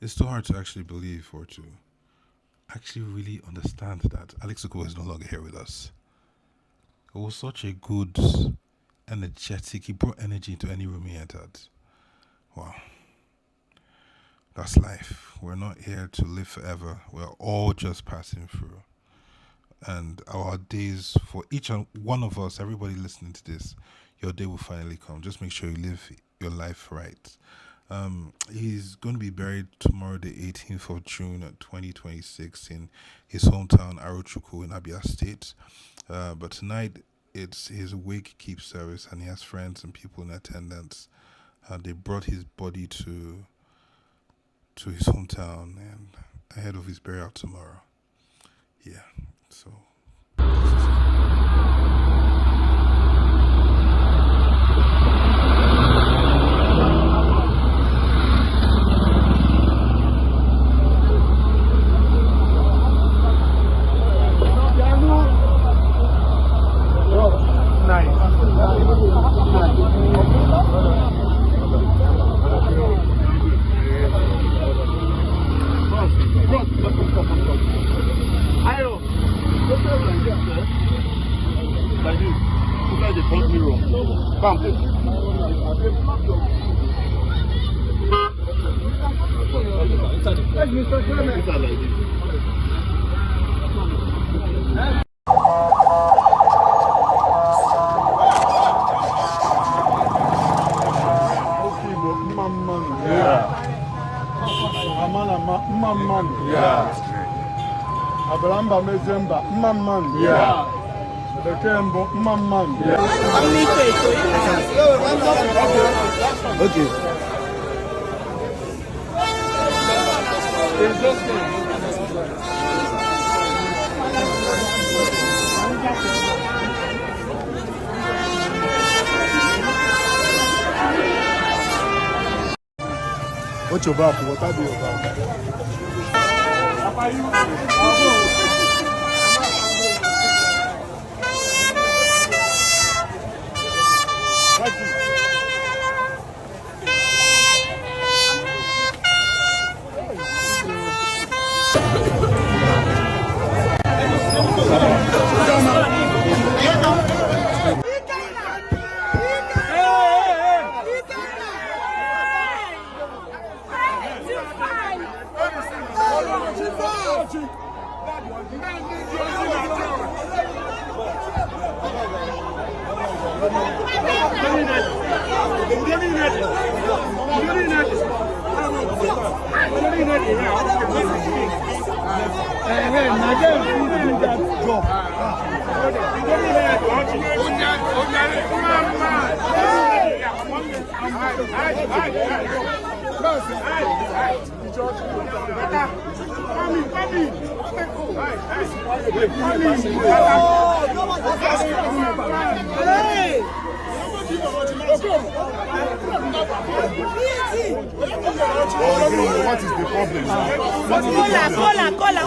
It's too hard to actually believe or to actually really understand that Alex Okubo is no longer here with us. It was such a good, energetic. He brought energy into any room he entered. Wow, that's life. We're not here to live forever. We're all just passing through. And our days, for each and one of us, everybody listening to this, your day will finally come. Just make sure you live your life right. He's going to be buried tomorrow, the 18th of June, 2026, in his hometown, Arochukwu, in Abia State. But tonight, it's his wake keep service, and he has friends and people in attendance. They brought his body to his hometown and ahead of his burial tomorrow. Yeah, so. Abramba Mezemba, Mamman, yeah. The Kembo, Mamman, yeah. Okay. What's your back? What are you about? What is the problem? Cola.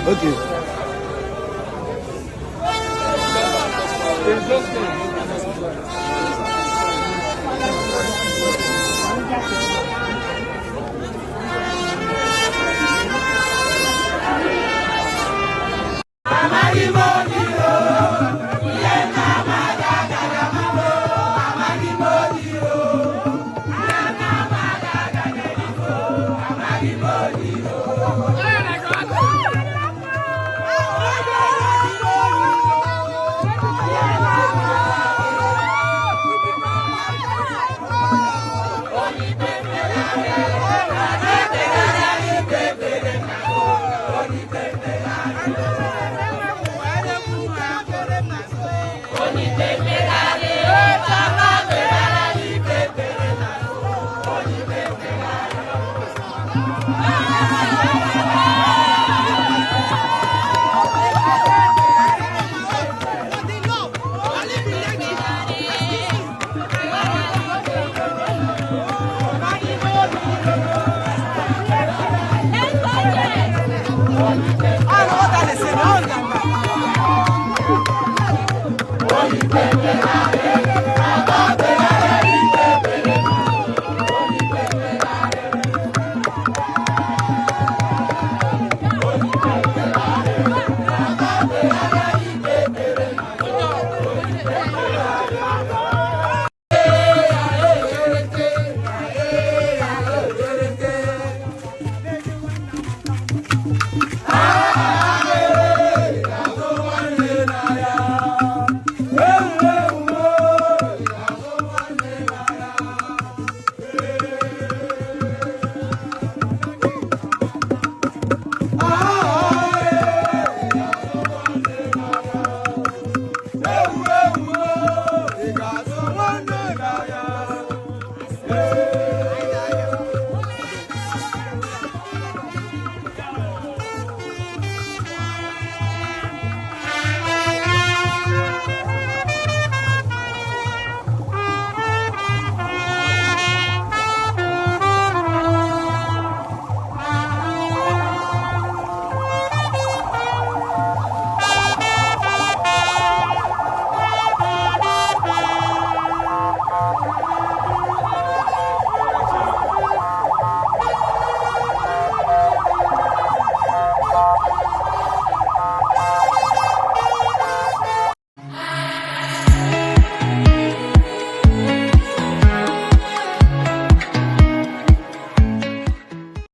Okay.